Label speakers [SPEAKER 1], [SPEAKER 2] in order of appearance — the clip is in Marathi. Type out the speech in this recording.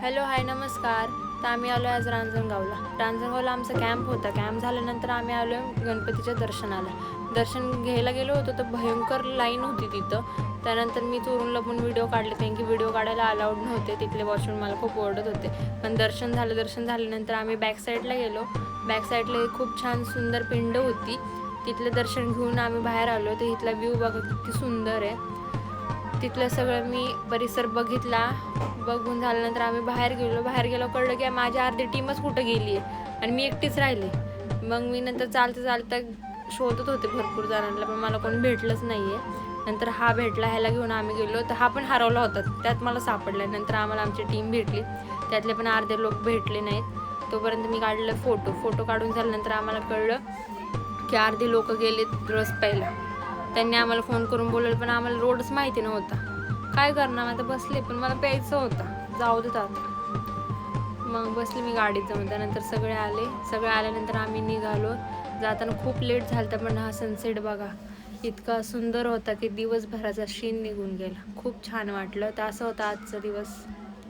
[SPEAKER 1] हॅलो हाय नमस्कार. तर आम्ही आलो आज रांजणगावला आमचा कॅम्प होता. कॅम्प झाल्यानंतर आम्ही आलो गणपतीच्या दर्शनाला. दर्शन घ्यायला गेलो होतो तर भयंकर लाईन होती तिथं. त्यानंतर मी चोरून लपून व्हिडिओ काढले, कारण की व्हिडिओ काढायला अलाउड नव्हते. तिथले वॉशरूम मला खूप ओरडत होते. पण दर्शन झाल्यानंतर आम्ही बॅक साईडला गेलो. बॅक साईडला खूप छान सुंदर पिंड होती. तिथलं दर्शन घेऊन आम्ही बाहेर आलो. तर इथला व्ह्यू बघा किती सुंदर आहे. तिथलं सगळं मी परिसर बघून झाल्यानंतर आम्ही बाहेर गेलो. कळलं की माझी अर्धी टीमच कुठं गेली आहे आणि मी एकटीच राहिले. मग मी नंतर चालता शोधत होते भरपूर जणांना, पण मला कोण भेटलंच नाही आहे. नंतर हा भेटला, ह्याला घेऊन आम्ही गेलो तर हा पण हरवला होता. त्यात मला सापडला. नंतर आम्हाला आमची टीम भेटली. त्यातले पण अर्धे लोक भेटले नाहीत. तोपर्यंत मी काढलं फोटो काढून झाल्यानंतर आम्हाला कळलं की अर्धे लोक गेलेत रस प्यायला. त्यांनी आम्हाला फोन करून बोलवलं, पण आम्हाला रोडच माहिती नव्हता. काय करणार, आता बसले, पण मला प्यायचं होतं. जाऊ देत आता. मग बसले मी गाडीत जाऊन. त्यानंतर सगळे आल्यानंतर आम्ही निघालो. जाताना खूप लेट झालं, पण हा सनसेट बघा इतका सुंदर होता की दिवसभराचा शीण निघून गेला. खूप छान वाटलं. तर असं होता आजचा दिवस.